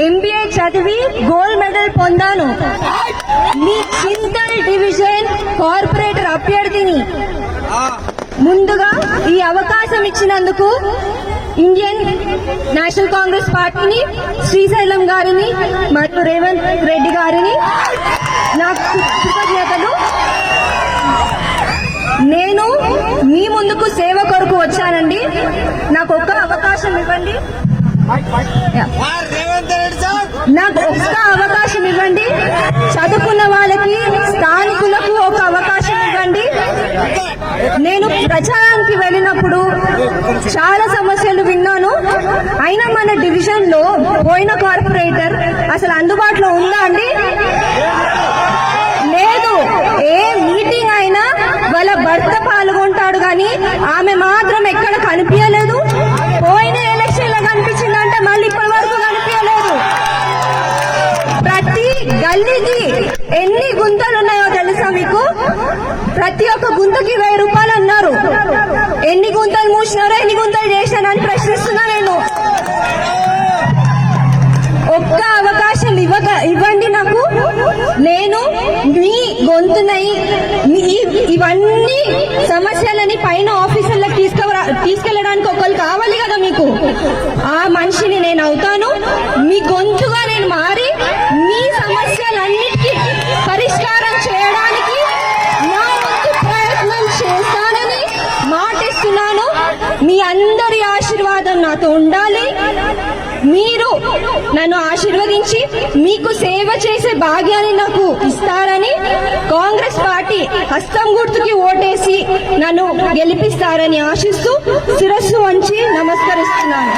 MBA చదివి gold medal పొందాను. మీ Chintal division corporator అభ్యర్థిని. ముందుగా ఈ అవకాశం ఇచ్చినందుకు ఇండియన్ నేషనల్ కాంగ్రెస్ పార్టీని, శ్రీశైలం గారిని మరియు రేవంత్ రెడ్డి గారిని నాకు కృతజ్ఞతలు. నేను మీ ముందుకు సేవ కొరకు వచ్చానండి. నాకు ఒక్క అవకాశం ఇవ్వండి. నాకు ఒక్క అవకాశం ఇవ్వండి. చదువుకున్న వాళ్ళకి, స్థానికులకు ఒక అవకాశం ఇవ్వండి. నేను ప్రచారానికి వెళ్ళినప్పుడు చాలా సమస్యలు విన్నాను. అయినా మన డివిజన్ లో పోయిన కార్పొరేటర్ అసలు అందుబాటులో ఉందా అండి? లేదు. ఏ మీటింగ్ అయినా వాళ్ళ భర్త పాల్గొంటాడు కానీ ఆమె మాత్రం ఎక్కడ కనిపించలేదు. పోయిన ఎలక్షన్ లో కనిపించిందంటే మళ్ళీ ఇప్పటి వరకు కనిపించలేదు. ప్రతి గల్లీకి ఎన్ని గుంతలు ఉన్నాయో తెలుసా మీకు? ప్రతి ఒక్క గుంతకి 1000 రూపాయలు అన్నారు. ఎన్ని గుంతలు మూసినారో, ఎన్ని గుంతలు చేశానని ప్రశ్నిస్తున్నా నేను. ఒక్క అవకాశం ఇవ్వండి నాకు. నేను మీ గొంతునై ఇవన్నీ సమస్యలని పైన ఆఫీసర్లకు తీసుకెళ్లడానికి ఒకళ్ళు కావాలి కదా మీకు. ఆ మనిషిని నేను అవుతాను. మీ గొంతుగా నేను మారి మీ సమస్యలన్నిటికీ పరిష్కారం చేయడానికి నా వంతు ప్రయత్నం చేస్తానని మాటిస్తున్నాను. మీ అందరి ఆశీర్వాదం నాతో ఉండాలి. మీరు నన్ను ఆశీర్వదించి మీకు సేవ చేసే భాగ్యాన్ని నాకు ఇస్తారని, కాంగ్రెస్ పార్టీ హస్తం గుర్తుకి ఓటేసి నన్ను గెలిపిస్తారని ఆశిస్తూ శిరస్సు వంచి నమస్కరిస్తున్నాను.